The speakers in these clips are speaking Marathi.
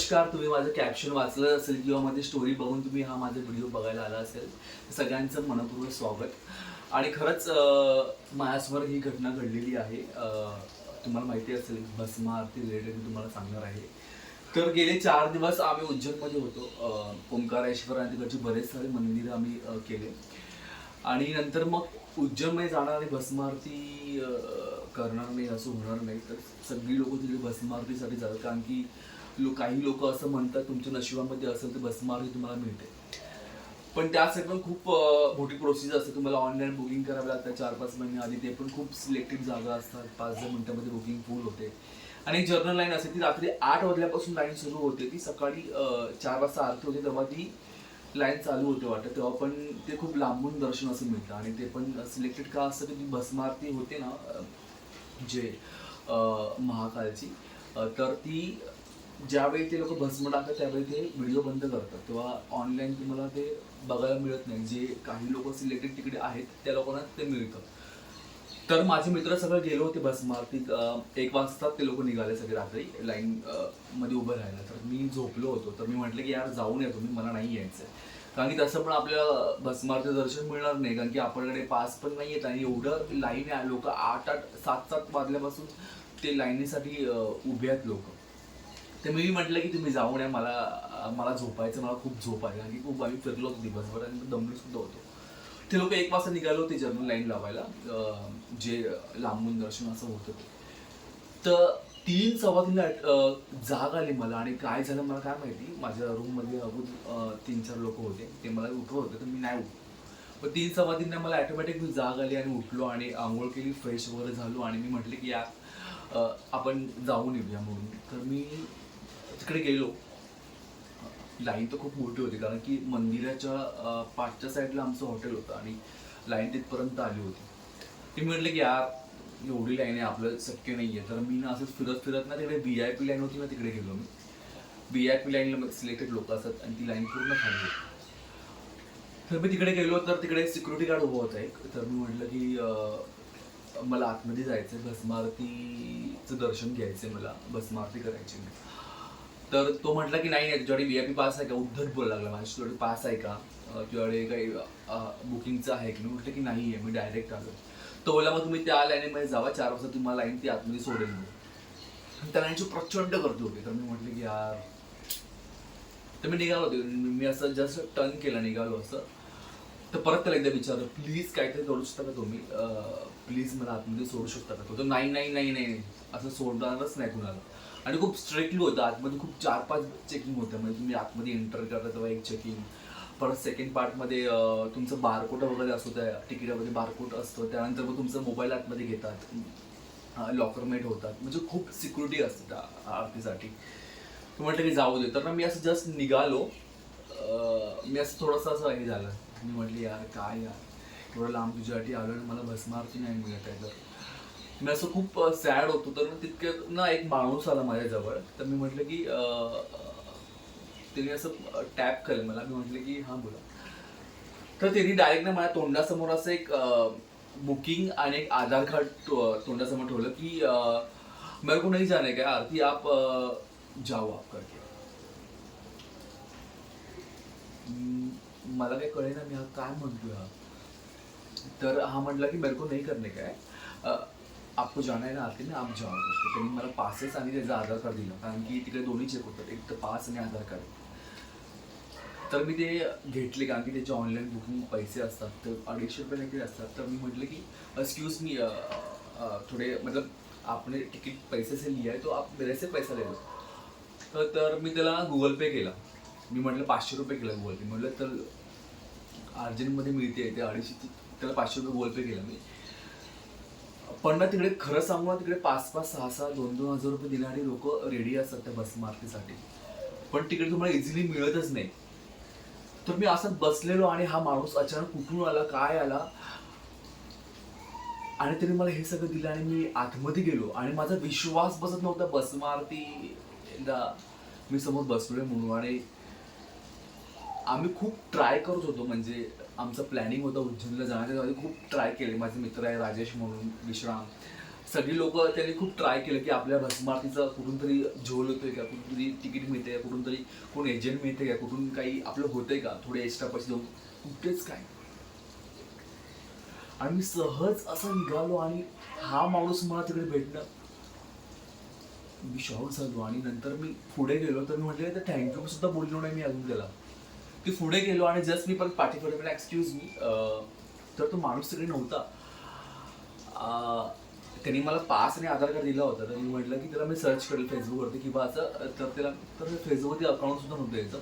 नमस्कार. तुम्ही माझं कॅप्शन वाचलं असेल किंवा माझी स्टोरी बघून तुम्ही हा माझा व्हिडिओ बघायला आला असेल. सगळ्यांचं मनपूर्वक स्वागत. आणि खरंच माझ्यासमोर ही घटना घडलेली आहे. तुम्हाला माहिती असेल भस्म आरती रिलेटेड मी तुम्हाला सांगणार आहे. तर गेले 4 दिवस आम्ही उज्जैनमध्ये होतो. ओंकारेश्वर आणि तिकडचे बरेच सारे मंदिरं आम्ही केले आणि नंतर मग उज्जैनमध्ये जाणार आणि भस्म आरती करणार नाही असं होणार नाही. तर सगळी लोकं तिथे भस्म आरतीसाठी जातात, कारण की काही लोक असं म्हणतात तुमच्या नशिबामध्ये असेल तर भस्म आरती तुम्हाला मिळते. पण त्यासाठी पण खूप मोठी प्रोसेस असते. तुम्हाला ऑनलाईन बुकिंग करावं लागतं 4-5 महिने आधी. ते पण खूप सिलेक्टेड जागा असतात. 5-10 मिनिटांमध्ये बुकिंग फुल होते. आणि जर्नल लाईन असते ती रात्री 8 वाजल्यापासून लाईन सुरू होते. ती सकाळी 4 वाजता आरती होते तेव्हा ती लाईन चालू होते वाटतं. तेव्हा पण ते खूप लांबून दर्शन असं मिळतं. आणि ते पण सिलेक्टेड का असतं की ती भस्म आरती होते ना, जे महाकालची, तर ती ज्यावेळी ते लोक भस्म टाकतात त्यावेळी ते व्हिडिओ बंद करतात. तेव्हा ऑनलाईन तुम्हाला ते बघायला मिळत नाही. जे काही लोक सिलेक्टेड तिकडे आहेत त्या लोकांना ते मिळतं. तर माझे मित्र सगळे गेले होते भस्म आरतीत. 1 वाजता ते लोक निघाले सगळे रात्री लाईन मध्ये उभं राहायला. तर मी झोपलो होतो. तर मी म्हटलं की यार जाऊन या तुम्ही, मला नाही यायचं. कारण की तसं पण आपल्याला भस्म आरतीचं दर्शन मिळणार नाही, कारण की आपल्याकडे पास पण नाही येत. आणि एवढं लाईन आहे, लोक 8-8, 7-7 वाजल्यापासून ते लाईनीसाठी उभे आहेत लोक. तर मी म्हटलं की तुम्ही जाऊन या, मला झोपायचं, मला खूप झोप आहे. कारण की खूप आम्ही फिरलो होतो दिवसभर आणि दमलो सुद्धा होतो. ते लोक 1 वाजता निघाले होते जर्नल लाईन लावायला, जे लांबून दर्शन असं होतं ते. तर 3-3:15 जाग आली मला. आणि काय झालं मला काय माहिती. माझ्या रूममध्ये अजून 3-4 लोक होते. ते मला उठवत होते तर मी नाही उठलो. पण 3-3:15 मला ॲटोमॅटिक जाग आली आणि उठलो आणि आंघोळ केली, फ्रेश वगैरे झालो. आणि मी म्हटले की यार आपण जाऊन येऊया म्हणून. तर मी तिकडे गेलो. लाईन तर खूप मोठी होती, कारण की मंदिराच्या पाठच्या साईडला आमचं हॉटेल होतं आणि लाईन तिथपर्यंत आली होती. ते म्हटलं की यार एवढी लाईन आहे, आपलं शक्य नाही आहे. तर मी ना असंच फिरत फिरत ना तिकडे VIP लाईन होती ना, तिकडे गेलो मी. VIP लाईनला सिलेक्टेड लोक असतात आणि ती लाईन पूर्ण खाली होती. तर मी तिकडे गेलो तर तिकडे सिक्युरिटी गार्ड उभा होता एक. तर मी म्हटलं की मला आतमध्ये जायचं आहे, भस्म आरतीचं दर्शन घ्यायचं आहे, मला भस्म आरती करायची आहे. तर तो म्हटला की नाही नाही, तुझ्याकडे VIP पास आहे का? उद्धट बोलायला लागला माझ्या, तुझ्याकडे पास आहे का? तुझ्याकडे काही बुकिंगचं आहे की? मी म्हटलं की नाही आहे, मी डायरेक्ट आलो. तो बोला मग तुम्ही त्या लाईनीमध्ये जावा, 4 वाजता तुम्हाला लाईन ती आतमध्ये सोडेल म्हणून. आणि त्या लाईनची प्रचंड गर्दी होती. तर मी म्हटलं की यार, तर मी निघालो होतो. मी असं जस्ट टर्न केलं, निघालो असं. तर परत त्याला एकदा विचारलं, प्लीज काहीतरी करू शकता का तुम्ही, प्लीज मला आतमध्ये सोडू शकता का? तो नाही नाही नाही नाही नाही असं सोडणारच नाही कुणाला. आणि खूप स्ट्रिक्टली होतं आतमध्ये. खूप 4-5 चेकिंग होतं. म्हणजे तुम्ही आतमध्ये एंटर करता तेव्हा एक चेकिंग, परत सेकंड पार्टमध्ये तुमचं बारकोड वगैरे असतो, त्या तिकिटामध्ये बारकोड असतो. त्यानंतर मग तुमचा मोबाईल आतमध्ये घेतात, लॉकरमेट होतात. म्हणजे खूप सिक्युरिटी असते त्या आरतीसाठी. मी म्हटलं की जाऊ दे. तर ना मी असं जस्ट निघालो. मी असं थोडंसं असं हे झालं. मी म्हटली यार काय यार, एवढं लांब तुझ्यासाठी आलो आणि मला भस्म आरती नाही मिळत आहे. तर मी असं खूप सॅड होतो. तर तितक्यात ना एक माणूस आला माझ्याजवळ. तर मी म्हटलं की त्याने असं टॅप केलं मला. मी म्हटलं की हां बोला. तर त्यांनी डायरेक्ट ना माझ्या तोंडासमोर असं एक बुकिंग आणि एक आधार कार्ड तोंडासमोर ठेवलं की मेरे को नहीं जाने का आरती, आप जाओ आप करके. मला काही कळेना मी हा काय म्हणतोय हा. तर हा म्हटला की मेरे को नहीं करने का है, आपको जाना है ना आरती में, आप जाओ करके. त्यांनी मला पासेस आणि त्याचा आधार कार्ड दिला, कारण की तिकडे दोन्ही चेक होतात, एक तर पास आणि आधार कार्ड. तर मी ते घेतले, कारण की त्याचे ऑनलाईन बुकिंग पैसे असतात तर ₹250 काहीतरी असतात. तर मी म्हटलं की एक्सक्यूज मी, थोडे मतलब आपने तिकीट पैसे से लिया है तो आप मेरे से पैसा ले लो. तर मी त्याला गुगल पे केला. मी म्हटलं ₹500 केला गुगल पे. म्हटलं तर अर्जंटमध्ये मिळते ते 250, त्याला ₹500 गुगल पे केला मी. पण ना तिकडे खरं सांगू ना, तिकडे 5-5, 6-6, 2-2 हजार रुपये देणारी लोक रेडी असतात त्या भस्म आरतीसाठी. पण तिकडे तुम्हाला इझिली मिळतच नाही. तर मी असं बसलेलो आणि हा माणूस अचानक कुठून आला, काय आला, आणि त्याने मला हे सगळं दिलं आणि मी आतमध्ये गेलो. आणि माझा विश्वास बसत नव्हता भस्म आरतीला मी समोर बसलोय म्हणून. आणि आम्ही खूप ट्राय करत होतो, म्हणजे आमचं प्लॅनिंग होतं उज्जैनला जाण्याच्या आधी. खूप ट्राय केले. माझे मित्र आहे राजेश म्हणून, विश्राम, सगळी लोक त्यांनी खूप ट्राय केलं की आपल्या भस्म आरतीचा कुठून तरी झोल होतोय का, कुठून तरी तिकीट मिळते का, कुठून तरी कोण एजंट मिळते का, कुठून काही आपलं होतंय का, थोडे एक्स्ट्रा पैसे देऊन, कुठेच काय. आणि मी सहज असं निघालो आणि हा माणूस मला तिकडे भेटणं, मी शॉक झालो. आणि नंतर मी पुढे गेलो तर मी म्हटलं तर थँक्यू सुद्धा बोललो नाही मी अजून त्याला. की पुढे गेलो आणि जस्ट मी परत पाठी फिरलो, म्हणजे एक्सक्यूज मी, तर तो माणूस तिकडे नव्हता. त्यांनी मला पास आणि आधार कार्ड दिला होता. तर मी म्हटलं की त्याला मी सर्च करेल फेसबुकवरती किंवा असं, तर त्याला तर फेसबुकवरती अकाउंट सुद्धा नव्हतं याचं.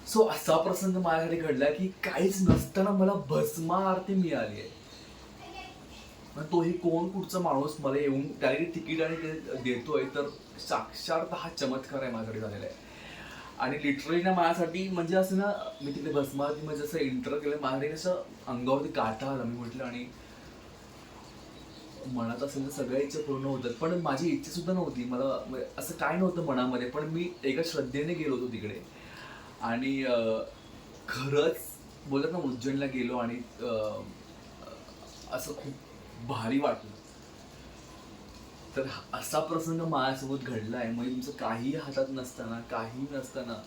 सो असा प्रसंग माझ्यासाठी घडला की काहीच नसताना मला भस्म आरती मिळाली आहे. तोही कोण कुठचा माणूस मला येऊन डायरेक्ट तिकीट आणि ते देतोय, तर साक्षात हा चमत्कार आहे माझ्यासाठी झालेला आहे. आणि लिटरली ना माझ्यासाठी म्हणजे असं ना, मी तिथे भस्म आरती म्हणजे जसं एंटर केलं माझ्यासाठी असं अंगावरती काटा आला. मी म्हटलं आणि मनात असेल तर सगळ्या इच्छा पूर्ण होतात, पण माझी इच्छा सुद्धा नव्हती. मला असं काय नव्हतं मनामध्ये, पण मी एका श्रद्धेने गेलो होतो तिकडे. आणि खरंच बोलत ना उज्जैनला गेलो आणि असं खूप भारी वाटलं. तर असा प्रसंग माझ्यासोबत घडला आहे. म्हणजे तुमचं काही हातात नसताना, काही नसताना,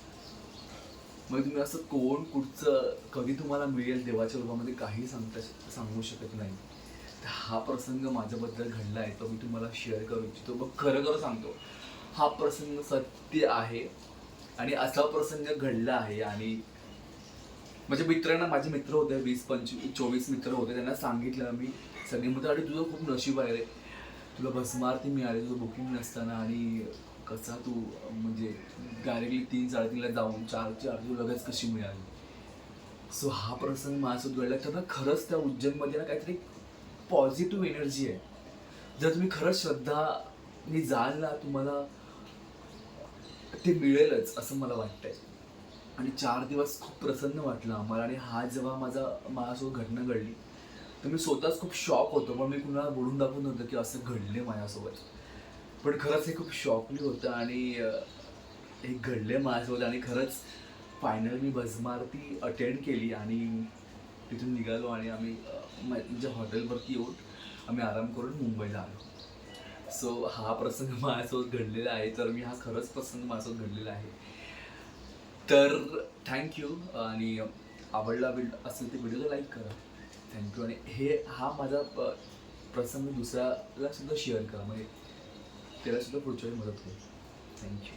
मग तुम्ही असं कोण कुठचं कधी तुम्हाला मिळेल देवाच्या रूपामध्ये काही सांगू शकत नाही. तर हा प्रसंग माझ्याबद्दल घडला आहे, तो मी तुम्हाला शेअर करू इच्छितो. मग खरं खरं सांगतो, हा प्रसंग सत्य आहे आणि असा प्रसंग घडला आहे. आणि माझ्या मित्रांना, माझे मित्र होते 20-25-24 मित्र होते, त्यांना सांगितलं मी. सगळे म्हणतात अरे तुझं खूप नशीब आहे रे, तुला भस्म आरती मिळाली तुझं बुकिंग नसताना, आणि कसा तू म्हणजे डायरेक्टली 3-3:30ला जाऊन 4ची आरती लगेच कशी मिळाली. सो हा प्रसंग माझ्यासोबत घडला. तर ना खरंच त्या उज्जैनमध्ये ना काहीतरी पॉझिटिव्ह एनर्जी आहे. जर तुम्ही खरंच श्रद्धाने जाल ना, तुम्हाला ते मिळेलच असं मला वाटतंय. आणि 4 दिवस खूप प्रसन्न वाटलं आम्हाला. आणि हा जेव्हा माझ्यासोबत घटना घडली, तर मी स्वतःच खूप शॉक होतो. पण मी कुणाला बोलून दाखवत नव्हतं की असं घडले माझ्यासोबत. पण खरंच हे खूप शॉकली होतं. आणि हे घडले माझ्यासोबत. आणि खरंच फायनल मी भस्म आरती अटेंड केली आणि तिथून निघालो. आणि आम्ही म्हणजे हॉटेलवरती येऊन आम्ही आराम करून मुंबईला आलो. सो हा प्रसंग माझ्यासोबत घडलेला आहे. तर मी हा खरंच प्रसंग माझ्यासोबत घडलेला आहे. तर थँक्यू. आणि आवडला असेल तर व्हिडिओला लाईक करा. थँक्यू. आणि हा माझा प्रसंग दुसऱ्याला सुद्धा शेअर करा, म्हणजे त्याला सुद्धा पुढच्या वेळी मदत होईल. थँक्यू.